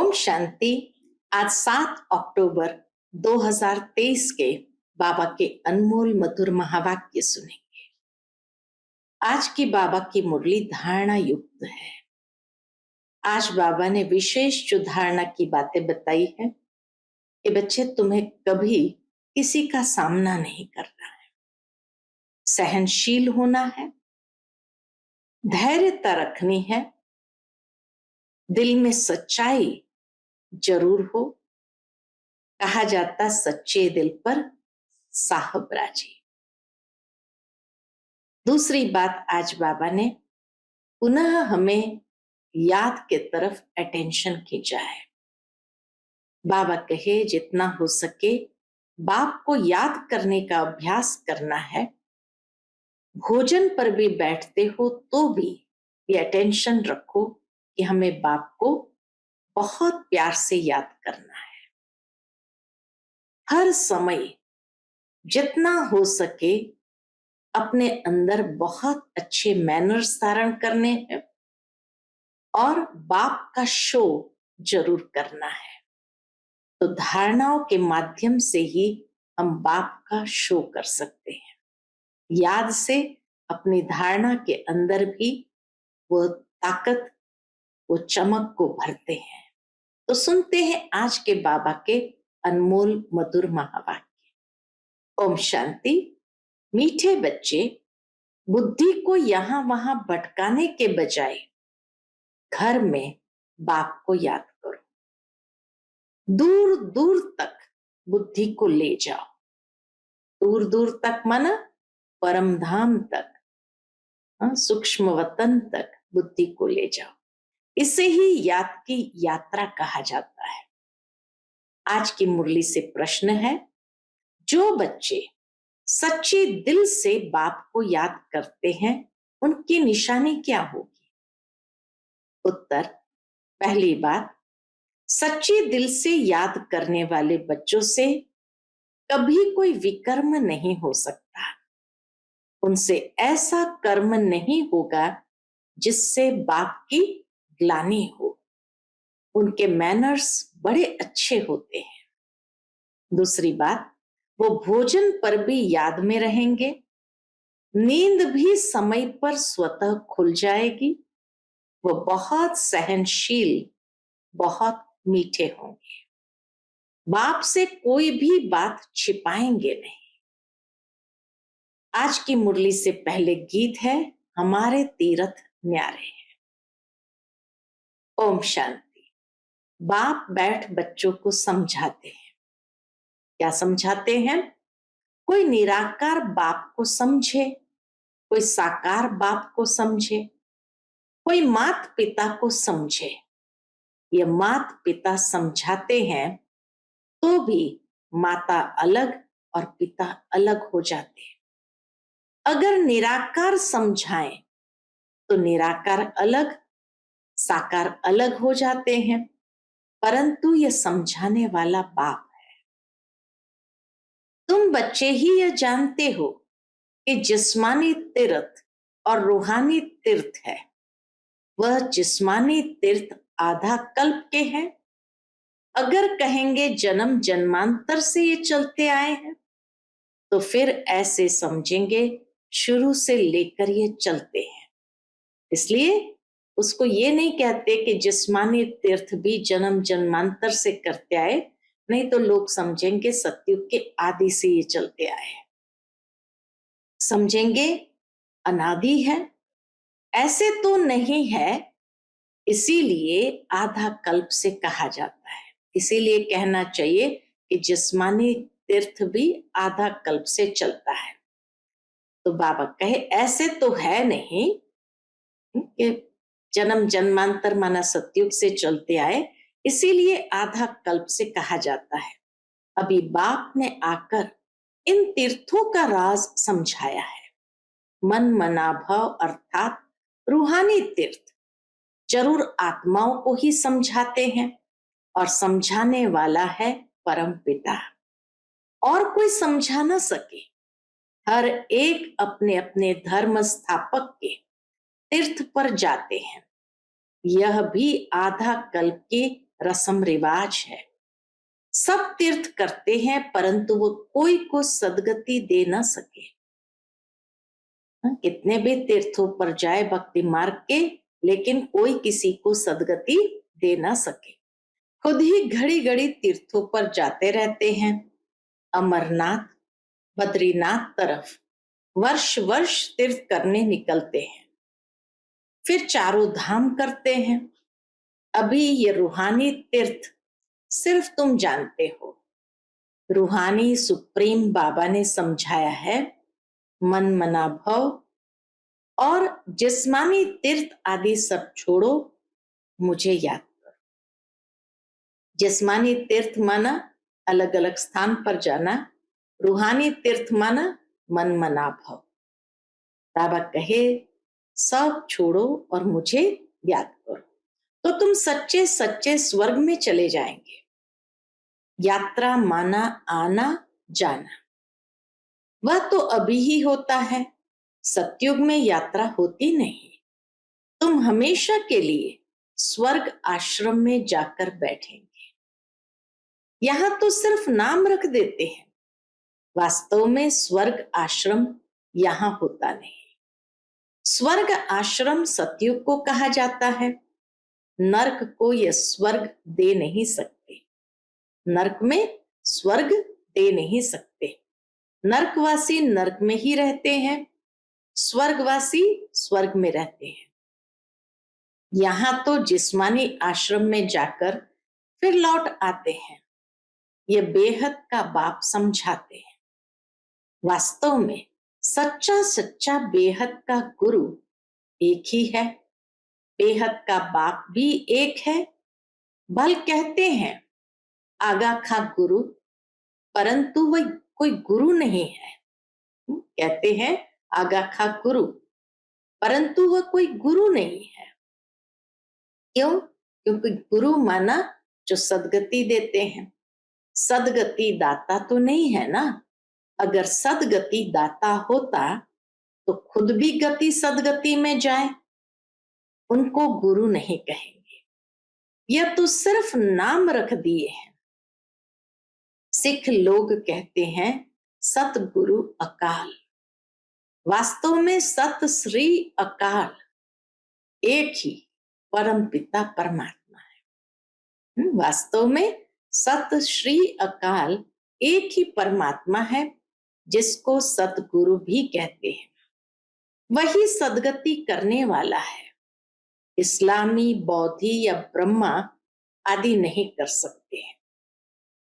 ओम शांति। आज 7 अक्टूबर 2023 के बाबा के अनमोल मधुर महावाक्य सुनेंगे। आज की बाबा की मुरली धारणा युक्त है। आज बाबा ने विशेष जो धारणा की बातें बताई है कि बच्चे, तुम्हें कभी किसी का सामना नहीं करना है, सहनशील होना है, धैर्यता रखनी है, दिल में सच्चाई जरूर हो। कहा जाता सच्चे दिल पर साहब राजी। दूसरी बात, आज बाबा ने पुनः हमें याद के तरफ अटेंशन खींचा है। बाबा कहे जितना हो सके बाप को याद करने का अभ्यास करना है। भोजन पर भी बैठते हो तो भी ये अटेंशन रखो कि हमें बाप को बहुत प्यार से याद करना है। हर समय जितना हो सके अपने अंदर बहुत अच्छे मैनर्स धारण करने हैं और बाप का शो जरूर करना है। तो धारणाओं के माध्यम से ही हम बाप का शो कर सकते हैं। याद से अपनी धारणा के अंदर भी वो ताकत, वो चमक को भरते हैं। तो सुनते हैं आज के बाबा के अनमोल मधुर महावाक्य। ओम शांति। मीठे बच्चे, बुद्धि को यहां वहां भटकाने के बजाय घर में बाप को याद करो। दूर दूर तक बुद्धि को ले जाओ। दूर दूर तक माना परम धाम तक, सूक्ष्म वतन तक बुद्धि को ले जाओ। इसे ही याद की यात्रा कहा जाता है। आज की मुरली से प्रश्न है, जो बच्चे सच्चे दिल से बाप को याद करते हैं उनकी निशानी क्या होगी? उत्तर, पहली बात, सच्चे दिल से याद करने वाले बच्चों से कभी कोई विकर्म नहीं हो सकता। उनसे ऐसा कर्म नहीं होगा जिससे बाप की ग्लानि हो। उनके मैनर्स बड़े अच्छे होते हैं। दूसरी बात, वो भोजन पर भी याद में रहेंगे। नींद भी समय पर स्वतः खुल जाएगी। वो बहुत सहनशील, बहुत मीठे होंगे। बाप से कोई भी बात छिपाएंगे नहीं। आज की मुरली से पहले गीत है, हमारे तीर्थ न्यारे हैं। ओम शांति। बाप बैठ बच्चों को समझाते हैं। क्या समझाते हैं? कोई निराकार बाप को समझे, कोई साकार बाप को समझे, कोई मात पिता को समझे। ये मात पिता समझाते हैं तो भी माता अलग और पिता अलग हो जाते हैं। अगर निराकार समझाएं तो निराकार अलग, साकार अलग हो जाते हैं, परंतु यह समझाने वाला बाप है। तुम बच्चे ही यह जानते हो कि जिस्मानी तीर्थ और रूहानी तीर्थ है। वह जिस्मानी तीर्थ आधा कल्प के हैं। अगर कहेंगे जन्म जन्मांतर से ये चलते आए हैं तो फिर ऐसे समझेंगे शुरू से लेकर ये चलते हैं। इसलिए उसको ये नहीं कहते कि जिस्मानी तीर्थ भी जन्म जन्मांतर से करते आए, नहीं तो लोग समझेंगे सतयुग के आदि से ये चलते आए, समझेंगे अनादि है। ऐसे तो नहीं है, इसीलिए आधा कल्प से कहा जाता है। इसीलिए कहना चाहिए कि जिस्मानी तीर्थ भी आधा कल्प से चलता है। तो बाबा कहे ऐसे तो है नहीं कि जन्म जन्मांतर माना सतयुग से चलते आए, इसीलिए आधा कल्प से कहा जाता है। अभी बाप ने आकर इन तीर्थों का राज समझाया है। मन मनाभाव अर्थात रूहानी तीर्थ जरूर आत्माओं को ही समझाते हैं और समझाने वाला है परम पिता। और कोई समझा ना सके। हर एक अपने अपने धर्म स्थापक के तीर्थ पर जाते हैं। यह भी आधा कल्प के रस्म रिवाज है। सब तीर्थ करते हैं परंतु वो कोई को सदगति दे ना सके। कितने भी तीर्थों पर जाए भक्ति मार्ग के, लेकिन कोई किसी को सदगति दे ना सके। खुद ही घड़ी घड़ी तीर्थों पर जाते रहते हैं, अमरनाथ बद्रीनाथ तरफ वर्ष वर्ष तीर्थ करने निकलते हैं, फिर चारों धाम करते हैं। अभी ये रूहानी तीर्थ सिर्फ तुम जानते हो। रूहानी सुप्रीम बाबा ने समझाया है, मन मना भव और जिस्मानी तीर्थ आदि सब छोड़ो, मुझे याद करो। जिस्मानी तीर्थ माना अलग अलग स्थान पर जाना, रूहानी तीर्थ माना मन मना भव। बाबा कहे सब छोड़ो और मुझे याद करो, तो तुम सच्चे सच्चे स्वर्ग में चले जाएंगे। यात्रा माना आना जाना, वह तो अभी ही होता है, सतयुग में यात्रा होती नहीं। तुम हमेशा के लिए स्वर्ग आश्रम में जाकर बैठेंगे। यहां तो सिर्फ नाम रख देते हैं, वास्तव में स्वर्ग आश्रम यहां होता नहीं। स्वर्ग आश्रम सतयुग को कहा जाता है, नरक को यह स्वर्ग दे नहीं सकते। नरक में स्वर्ग दे नहीं सकते। नरकवासी नरक में ही रहते हैं, स्वर्गवासी स्वर्ग में रहते हैं। यहां तो जिस्मानी आश्रम में जाकर फिर लौट आते हैं, ये बेहद का बाप समझाते हैं। वास्तव में सच्चा सच्चा बेहद का गुरु एक ही है, बेहद का बाप भी एक है। भल कहते हैं आगा खा गुरु, परंतु वह कोई गुरु नहीं है। कहते हैं आगा खा गुरु, परंतु वह कोई गुरु नहीं है। क्यों? क्योंकि गुरु माना जो सदगति देते हैं। सदगति दाता तो नहीं है ना। अगर सदगति दाता होता तो खुद भी गति सदगति में जाए। उनको गुरु नहीं कहेंगे, यह तो सिर्फ नाम रख दिए हैं। सिख लोग कहते हैं सतगुरु अकाल, वास्तव में सत श्री अकाल एक ही परम पिता परमात्मा है। वास्तव में सत श्री अकाल एक ही परमात्मा है, जिसको सतगुरु भी कहते हैं। वही सदगति करने वाला है। इस्लामी, बौद्धि या ब्रह्मा आदि नहीं कर सकते हैं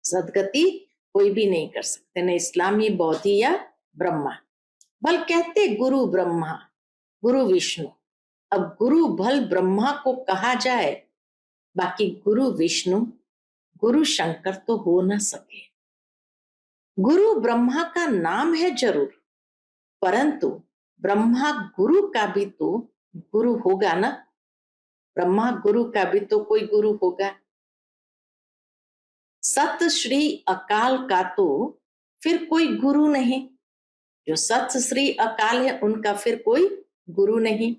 सदगति, कोई भी नहीं कर सकते, न इस्लामी, बौद्धि या ब्रह्मा। भल कहते गुरु ब्रह्मा, गुरु विष्णु। अब गुरु भल ब्रह्मा को कहा जाए, बाकी गुरु विष्णु, गुरु शंकर तो हो ना सके। गुरु ब्रह्मा का नाम है जरूर, परंतु ब्रह्मा गुरु का भी तो गुरु होगा ना। ब्रह्मा गुरु का भी तो कोई गुरु होगा। सत श्री अकाल का तो फिर कोई गुरु नहीं। जो सत श्री अकाल है उनका फिर कोई गुरु नहीं।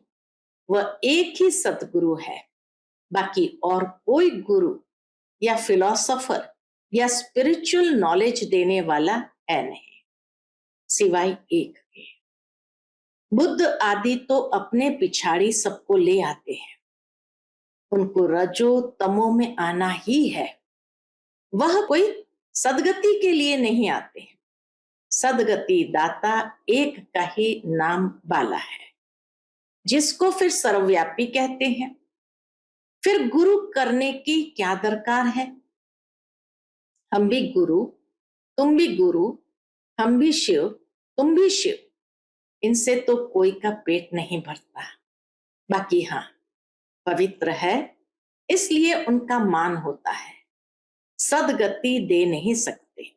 वह एक ही सतगुरु है, बाकी और कोई गुरु या फिलोसोफर या स्पिरिचुअल नॉलेज देने वाला है नहीं, सिवाय एक के। बुद्ध आदि तो अपने पिछाड़ी सबको ले आते हैं, उनको रजो तमो में आना ही है। वह कोई सदगति के लिए नहीं आते हैं। सदगति दाता एक का ही नाम वाला है, जिसको फिर सर्वव्यापी कहते हैं। फिर गुरु करने की क्या दरकार है? हम भी गुरु, तुम भी गुरु, हम भी शिव, तुम भी शिव। इनसे तो कोई का पेट नहीं भरता। बाकी हाँ, पवित्र है इसलिए उनका मान होता है। सदगति दे नहीं सकते।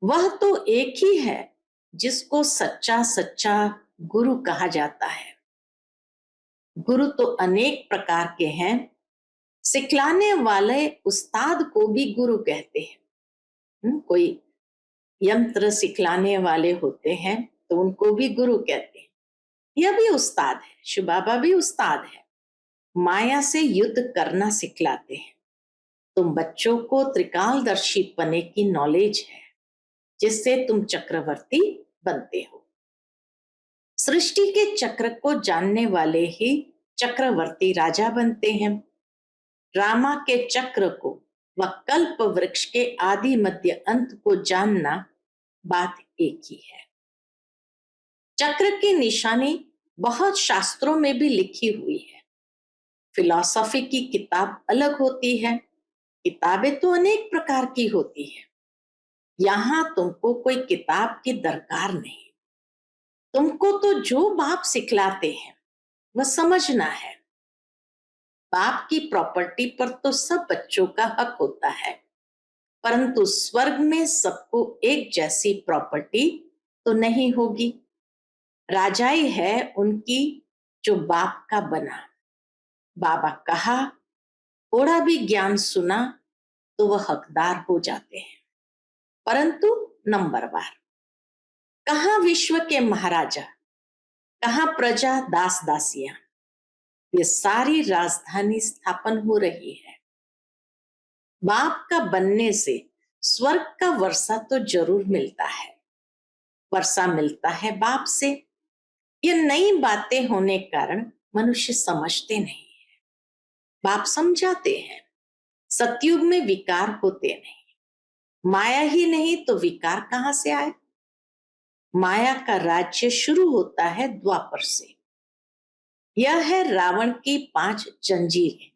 वह तो एक ही है जिसको सच्चा सच्चा गुरु कहा जाता है। गुरु तो अनेक प्रकार के हैं। सिखलाने वाले उस्ताद को भी गुरु कहते हैं। कोई यंत्र सिखलाने वाले होते हैं तो उनको भी गुरु कहते हैं। यह भी उस्ताद है, शिव बाबा भी उस्ताद है। माया से युद्ध करना सिखलाते हैं। तुम बच्चों को त्रिकालदर्शी पने की नॉलेज है, जिससे तुम चक्रवर्ती बनते हो। सृष्टि के चक्र को जानने वाले ही चक्रवर्ती राजा बनते हैं। रामा के चक्र को व कल्प वृक्ष के आदि मध्य अंत को जानना बात एक ही है। चक्र की निशानी बहुत शास्त्रों में भी लिखी हुई है। फिलॉसफी की किताब अलग होती है, किताबें तो अनेक प्रकार की होती है। यहां तुमको कोई किताब की दरकार नहीं। तुमको तो जो बाप सिखलाते हैं वह समझना है। बाप की प्रॉपर्टी पर तो सब बच्चों का हक होता है, परंतु स्वर्ग में सबको एक जैसी प्रॉपर्टी तो नहीं होगी। राजाई है उनकी जो बाप का बना। बाबा कहा, थोड़ा भी ज्ञान सुना तो वह हकदार हो जाते हैं, परंतु नंबरवार। कहां विश्व के महाराजा, कहां प्रजा दास दासियां, ये सारी राजधानी स्थापन हो रही है। बाप का बनने से स्वर्ग का वर्षा तो जरूर मिलता है। वर्षा मिलता है बाप से। ये नई बातें होने कारण मनुष्य समझते नहीं है। बाप समझाते हैं। सतयुग में विकार होते नहीं। माया ही नहीं तो विकार कहां से आए। माया का राज्य शुरू होता है द्वापर से। यह है रावण की 5 जंजीरें।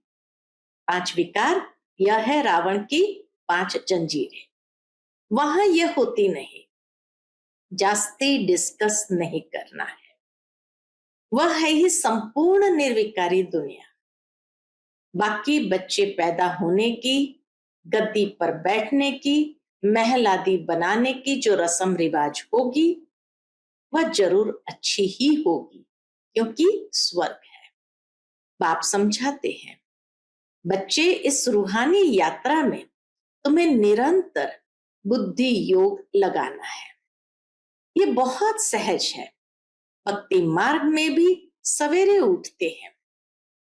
5 विकार, यह है रावण की 5 जंजीरें। वहां यह होती नहीं। जास्ती डिस्कस नहीं करना है। वह है ही संपूर्ण निर्विकारी दुनिया। बाकी बच्चे पैदा होने की, गद्दी पर बैठने की, महल आदि बनाने की जो रस्म रिवाज होगी वह जरूर अच्छी ही होगी, क्योंकि स्वर्ग है। बाप समझाते हैं, बच्चे इस रूहानी यात्रा में तुम्हें निरंतर बुद्धि योग लगाना है। ये बहुत सहज है। भक्ति मार्ग में भी सवेरे उठते हैं,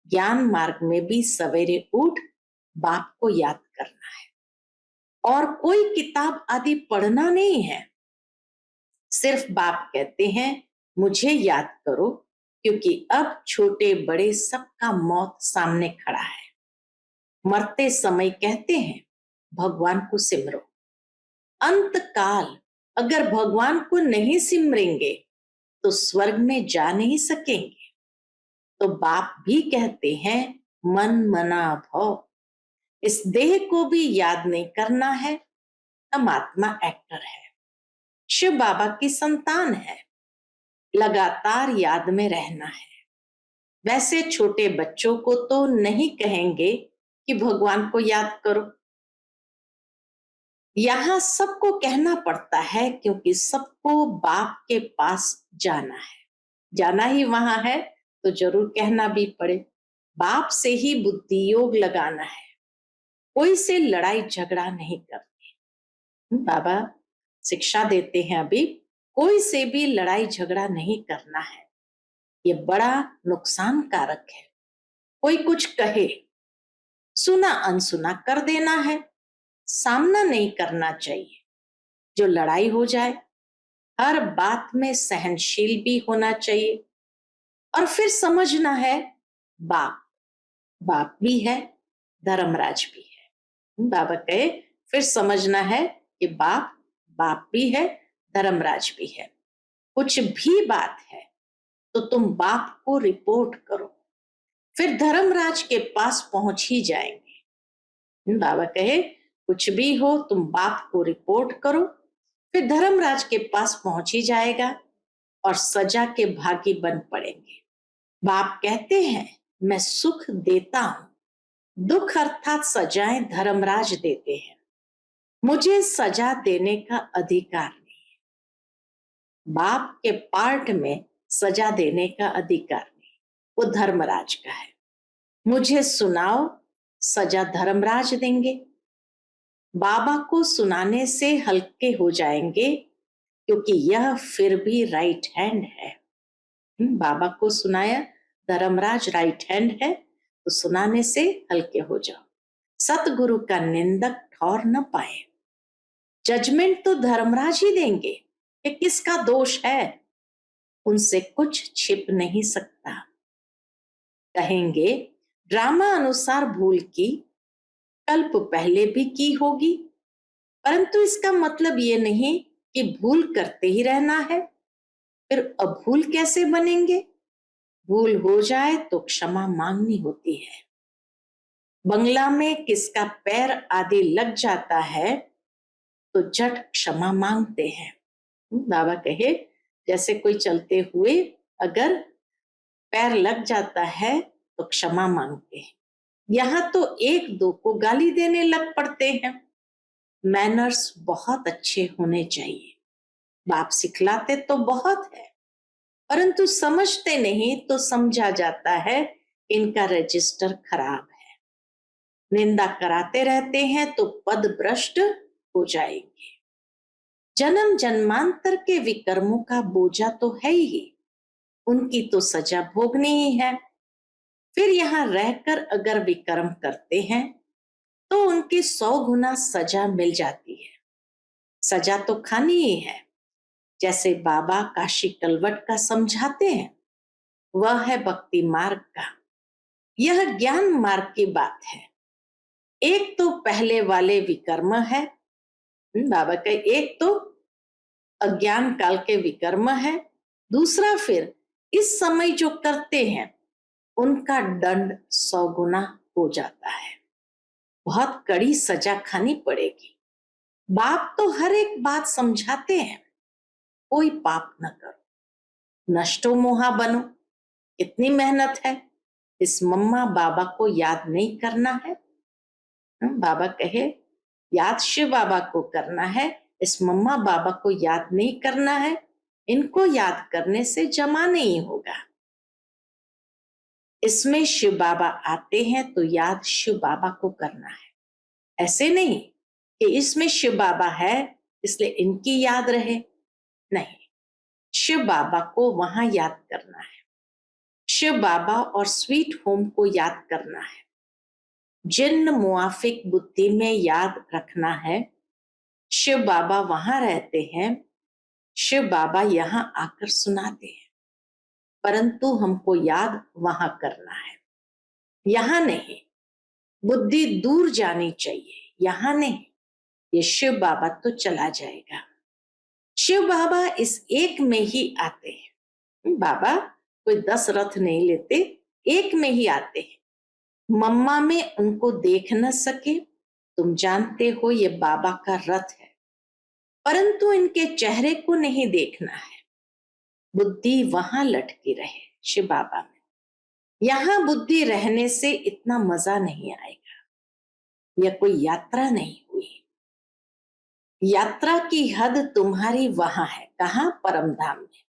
ज्ञान मार्ग में भी सवेरे उठ बाप को याद करना है। और कोई किताब आदि पढ़ना नहीं है। सिर्फ बाप कहते हैं, मुझे याद करो, क्योंकि अब छोटे बड़े सबका मौत सामने खड़ा है। मरते समय कहते हैं, भगवान को सिमरो। अंत काल अगर भगवान को नहीं सिमरेंगे तो स्वर्ग में जा नहीं सकेंगे। तो बाप भी कहते हैं, मन मना भव। इस देह को भी याद नहीं करना है। हम आत्मा एक्टर है, शिव बाबा की संतान है, लगातार याद में रहना है। वैसे छोटे बच्चों को तो नहीं कहेंगे कि भगवान को याद करो। यहां सबको कहना पड़ता है, क्योंकि सबको बाप के पास जाना है। जाना ही वहां है तो जरूर कहना भी पड़े। बाप से ही बुद्धि योग लगाना है। कोई से लड़ाई झगड़ा नहीं करते। बाबा शिक्षा देते हैं अभी, कोई से भी लड़ाई झगड़ा नहीं करना है। ये बड़ा नुकसान कारक है। कोई कुछ कहे, सुना अनसुना कर देना है, सामना नहीं करना चाहिए। जो लड़ाई हो जाए, हर बात में सहनशील भी होना चाहिए। और फिर समझना है, बाप बाप भी है, धर्मराज भी है। बाबा कहे, फिर समझना है कि बाप बाप भी है, धर्मराज भी है। कुछ भी बात है तो तुम बाप को रिपोर्ट करो, फिर धर्मराज के पास पहुंच ही जाएंगे। बाबा कहे, कुछ भी हो तुम बाप को रिपोर्ट करो, फिर धर्मराज के पास पहुंच ही जाएगा और सजा के भागी बन पड़ेंगे। बाप कहते हैं, मैं सुख देता हूं, दुख अर्थात सजाएं धर्मराज देते हैं। मुझे सजा देने का अधिकार नहीं है। बाप के पार्ट में सजा देने का अधिकार नहीं, वो धर्मराज का है। मुझे सुनाओ, सजा धर्मराज देंगे। बाबा को सुनाने से हल्के हो जाएंगे, क्योंकि यह फिर भी राइट हैंड है। बाबा को सुनाया, धर्मराज राइट हैंड है, तो सुनाने से हल्के हो जाओ। सतगुरु का निंदक ठौर न पाए। जजमेंट तो धर्मराज ही देंगे कि किसका दोष है, उनसे कुछ छिप नहीं सकता। कहेंगे ड्रामा अनुसार भूल की, कल्प पहले भी की होगी, परंतु इसका मतलब ये नहीं कि भूल करते ही रहना है। फिर अब भूल कैसे बनेंगे? भूल हो जाए तो क्षमा मांगनी होती है। बंगला में किसका पैर आदि लग जाता है तो झट क्षमा मांगते हैं। बाबा कहे जैसे कोई चलते हुए अगर पैर लग जाता है तो क्षमा मांगते हैं। यहाँ तो एक दो को गाली देने लग पड़ते हैं। मैनर्स बहुत अच्छे होने चाहिए। बाप सिखलाते तो बहुत है, परंतु समझते नहीं तो समझा जाता है इनका रजिस्टर खराब है। निंदा कराते रहते हैं तो पद भ्रष्ट हो जाएंगे। जन्म जन्मांतर के विकर्मों का बोझा तो है ही, उनकी तो सजा भोगनी ही है। फिर यहाँ रहकर अगर विकर्म करते हैं तो उनकी 100 गुना सजा मिल जाती है। सजा तो खानी ही है। जैसे बाबा काशी कलवट का समझाते हैं, वह है भक्ति मार्ग का। यह ज्ञान मार्ग की बात है। एक तो पहले वाले विकर्म है, बाबा का एक तो अज्ञान काल के विकर्म है, दूसरा फिर इस समय जो करते हैं उनका दंड 100 गुना हो जाता है। बहुत कड़ी सजा खानी पड़ेगी। बाप तो हर एक बात समझाते हैं, कोई पाप न करो, नष्टो मोहा बनो। इतनी मेहनत है, इस मम्मा बाबा को याद नहीं करना है। बाबा कहे याद शिव बाबा को करना है, इस मम्मा बाबा को याद नहीं करना है। इनको याद करने से जमा नहीं होगा। इसमें शिव बाबा आते हैं तो याद शिव बाबा को करना है। ऐसे नहीं कि इसमें शिव बाबा है इसलिए इनकी याद रहे, नहीं, शिव बाबा को वहां याद करना है। शिव बाबा और स्वीट होम को याद करना है। जिन मुआफिक बुद्धि में याद रखना है, शिव बाबा वहां रहते हैं, शिव बाबा यहाँ आकर सुनाते हैं, परंतु हमको याद वहां करना है, यहाँ नहीं। बुद्धि दूर जानी चाहिए, यहाँ नहीं। ये शिव बाबा तो चला जाएगा। शिव बाबा इस एक में ही आते हैं। बाबा कोई 10 रथ नहीं लेते, एक में ही आते हैं। मम्मा में उनको देख न सके, तुम जानते हो ये बाबा का रथ है, परंतु इनके चेहरे को नहीं देखना है। बुद्धि वहां लटकी रहे शिव बाबा में। यहां बुद्धि रहने से इतना मजा नहीं आएगा। यह कोई यात्रा नहीं हुई। यात्रा की हद तुम्हारी वहां है। कहां? परम धाम में।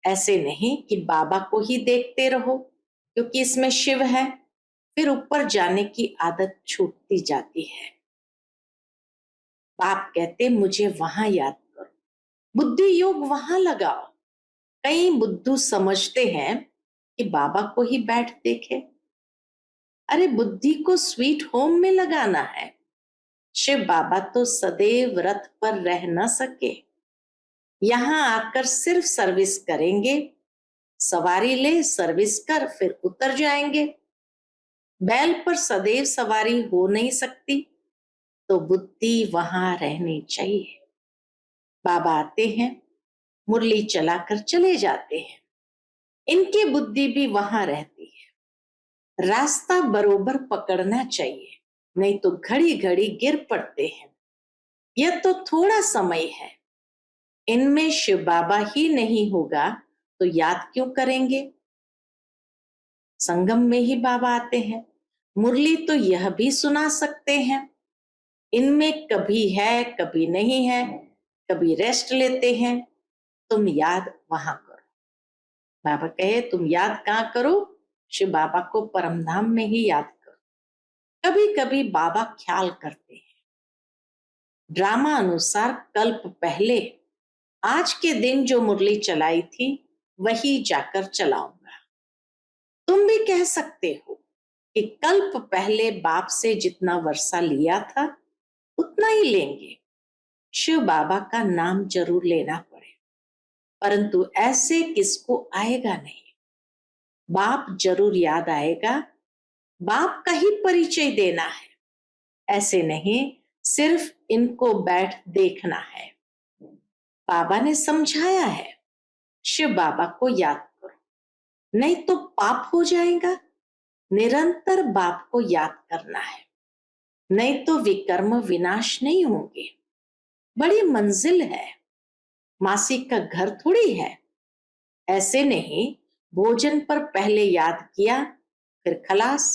ऐसे नहीं कि बाबा को ही देखते रहो क्योंकि इसमें शिव है, फिर ऊपर जाने की आदत छूटती जाती है। बाप कहते मुझे वहां याद करो, बुद्धि योग वहां लगाओ। कई बुद्धू समझते हैं कि बाबा को ही बैठ देखे। अरे बुद्धि को स्वीट होम में लगाना है। शिव बाबा तो सदैव रथ पर रह न सके, यहां आकर सिर्फ सर्विस करेंगे। सवारी ले, सर्विस कर, फिर उतर जाएंगे। बैल पर सदैव सवारी हो नहीं सकती, तो बुद्धि वहां रहनी चाहिए। बाबा आते हैं, मुरली चलाकर चले जाते हैं, इनकी बुद्धि भी वहां रहती है। रास्ता बरोबर पकड़ना चाहिए, नहीं तो घड़ी घड़ी गिर पड़ते हैं। यह तो थोड़ा समय है। इनमें शिव बाबा ही नहीं होगा तो याद क्यों करेंगे? संगम में ही बाबा आते हैं, मुरली तो यह भी सुना सकते हैं। इनमें कभी है कभी नहीं है, कभी रेस्ट लेते हैं। तुम याद वहां करो। बाबा कहे तुम याद कहाँ करो? शिव बाबा को परमधाम में ही याद करो। कभी कभी बाबा ख्याल करते हैं। ड्रामा अनुसार कल्प पहले आज के दिन जो मुरली चलाई थी वही जाकर चलाऊंगा। तुम भी कह सकते हो कि कल्प पहले बाप से जितना वर्षा लिया था उतना ही लेंगे। शिव बाबा का नाम जरूर लेना पड़े, परंतु ऐसे किसको आएगा नहीं। बाप जरूर याद आएगा, बाप का ही परिचय देना है, ऐसे नहीं सिर्फ इनको बैठ देखना है। बाबा ने समझाया है, शिव बाबा को याद करो, नहीं तो पाप हो जाएगा। निरंतर बाप को याद करना है, नहीं तो विकर्म विनाश नहीं होंगे। बड़ी मंजिल है, मासी का घर थोड़ी है। ऐसे नहीं भोजन पर पहले याद किया फिर खलास,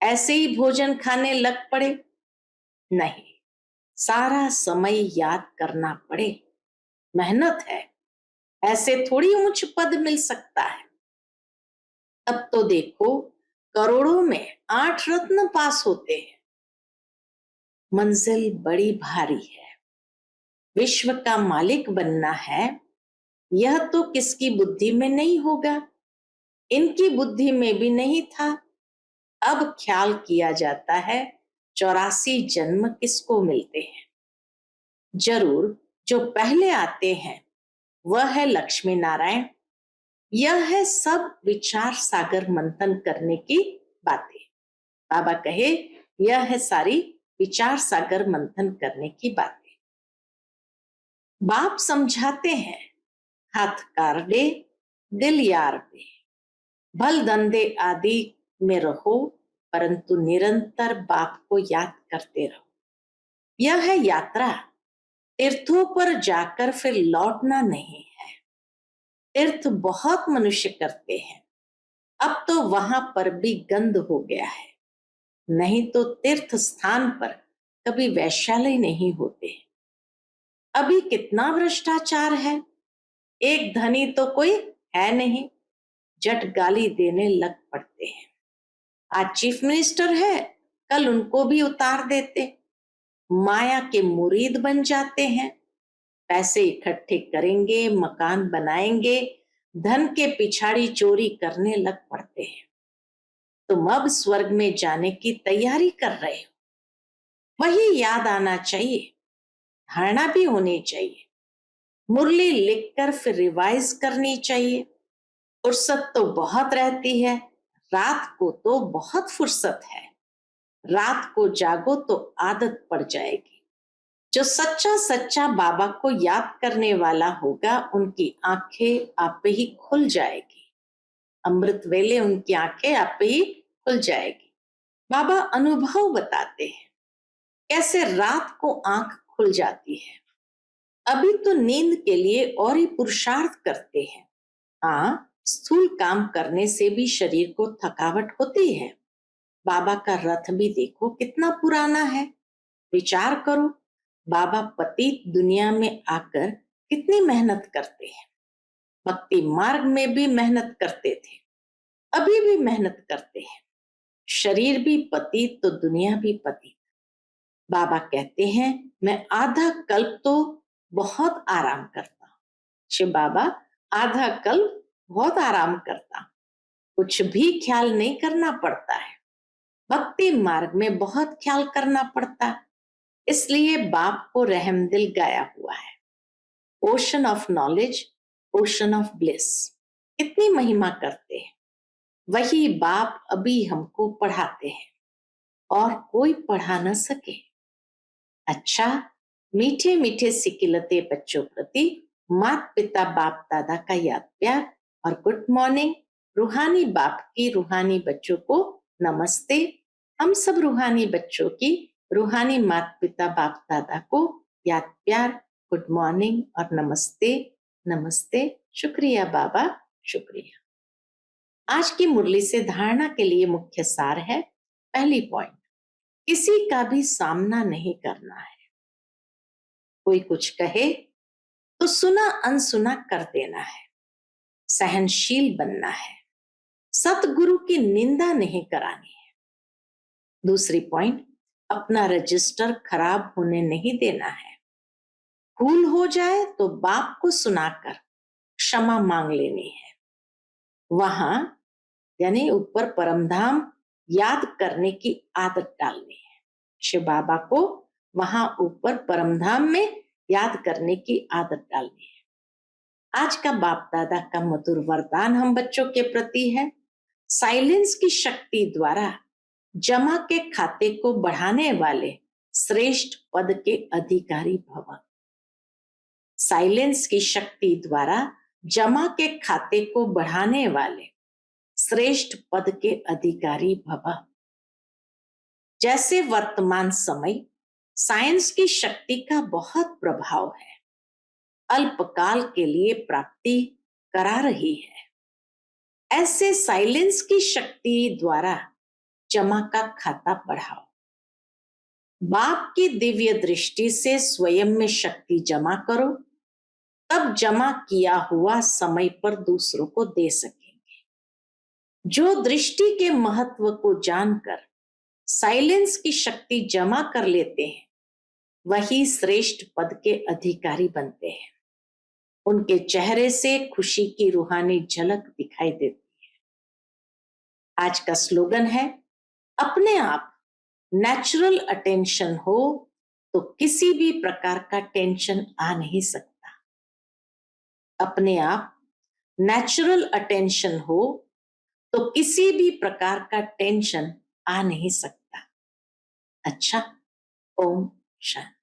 ऐसे ही भोजन खाने लग पड़े, नहीं, सारा समय याद करना पड़े। मेहनत है, ऐसे थोड़ी ऊंच पद मिल सकता है। अब तो देखो करोड़ों में 8 रत्न पास होते हैं। मंजिल बड़ी भारी है, विश्व का मालिक बनना है, यह तो किसकी बुद्धि में नहीं होगा, इनकी बुद्धि में भी नहीं था। अब ख्याल किया जाता है 84 जन्म किसको मिलते हैं। जरूर जो पहले आते हैं वह है लक्ष्मी नारायण। यह है सब विचार सागर मंथन करने की बातें। बाबा कहे यह है सारी विचार सागर मंथन करने की बातें। बाप समझाते हैं, हाथ कार दे दिल यार दे, भल धंधे आदि में रहो, परंतु निरंतर बाप को याद करते रहो। यह है यात्रा, तीर्थों पर जाकर फिर लौटना नहीं है। तीर्थ बहुत मनुष्य करते हैं, अब तो वहां पर भी गंद हो गया है, नहीं तो तीर्थ स्थान पर कभी वैशाल्य नहीं होते। अभी कितना भ्रष्टाचार है, एक धनी तो कोई है नहीं, जट गाली देने लग पड़ते हैं। आज चीफ मिनिस्टर है, कल उनको भी उतार देते, माया के मुरीद बन जाते हैं। पैसे इकट्ठे करेंगे, मकान बनाएंगे, धन के पिछाड़ी चोरी करने लग पड़ते हैं। तुम अब स्वर्ग में जाने की तैयारी कर रहे हो, वही याद आना चाहिए, धारणा भी होनी चाहिए, मुरली लिखकर फिर रिवाइज करनी चाहिए। फुर्सत तो बहुत रहती है, रात को तो बहुत फुर्सत है, रात को जागो तो आदत पड़ जाएगी। जो सच्चा सच्चा बाबा को याद करने वाला होगा उनकी आंखें आप ही खुल जाएगी, अमृत वेले उनकी आंखें आप ही खुल जाएगी। बाबा अनुभव बताते हैं कैसे रात को आंख खुल जाती है। अभी तो नींद के लिए और ही पुरुषार्थ करते हैं। हाँ, स्थूल काम करने से भी शरीर को थकावट होती है। बाबा का रथ भी देखो कितना पुराना है। विचार करो, बाबा पतित दुनिया में आकर कितनी मेहनत करते हैं। भक्ति मार्ग में भी मेहनत करते थे, अभी भी मेहनत करते हैं। शरीर भी पतित तो दुनिया भी पतित। बाबा कहते हैं मैं आधा कल्प तो बहुत आराम करता हूँ। शिव बाबा आधा कल्प बहुत आराम करता, कुछ भी ख्याल नहीं करना पड़ता है। भक्ति मार्ग में बहुत ख्याल करना पड़ता, इसलिए बाप को रहमदिल गाया हुआ है। Ocean of knowledge, ocean of bliss, इतनी महिमा करते हैं। वही बाप अभी हमको पढ़ाते हैं और कोई पढ़ा न सके। अच्छा, मीठे मीठे सिकिलते बच्चों प्रति माता पिता बाप दादा का याद प्यार और गुड मॉर्निंग। रूहानी बाप की रूहानी बच्चों को नमस्ते। हम सब रूहानी बच्चों की रूहानी माता पिता बाप दादा को याद प्यार, गुड मॉर्निंग और नमस्ते। नमस्ते, शुक्रिया बाबा, शुक्रिया। आज की मुरली से धारणा के लिए मुख्य सार है, पहली पॉइंट, किसी का भी सामना नहीं करना है। कोई कुछ कहे तो सुना अनसुना कर देना है, सहनशील बनना है, सतगुरु की निंदा नहीं करानी है। दूसरी पॉइंट, अपना रजिस्टर खराब होने नहीं देना है। भूल हो जाए तो बाप को सुनाकर क्षमा मांग लेनी है। वहां यानी ऊपर परमधाम याद करने की आदत डालनी है। शिव बाबा को वहां ऊपर परमधाम में याद करने की आदत डालनी है। आज का बाप दादा का मधुर वरदान हम बच्चों के प्रति है, साइलेंस की शक्ति द्वारा जमा के खाते को बढ़ाने वाले श्रेष्ठ पद के अधिकारी भव। साइलेंस की शक्ति द्वारा जमा के खाते को बढ़ाने वाले श्रेष्ठ पद के अधिकारी भव। जैसे वर्तमान समय साइंस की शक्ति का बहुत प्रभाव है, अल्पकाल के लिए प्राप्ति करा रही है, ऐसे साइलेंस की शक्ति द्वारा जमा का खाता बढ़ाओ। बाप की दिव्य दृष्टि से स्वयं में शक्ति जमा करो, तब जमा किया हुआ समय पर दूसरों को दे सकेंगे। जो दृष्टि के महत्व को जानकर साइलेंस की शक्ति जमा कर लेते हैं, वही श्रेष्ठ पद के अधिकारी बनते हैं। उनके चेहरे से खुशी की रूहानी झलक दिखाई देती है। आज का स्लोगन है, अपने आप नेचुरल अटेंशन हो तो किसी भी प्रकार का टेंशन आ नहीं सकता। अपने आप नेचुरल अटेंशन हो तो किसी भी प्रकार का टेंशन आ नहीं सकता। अच्छा, ओम शांति।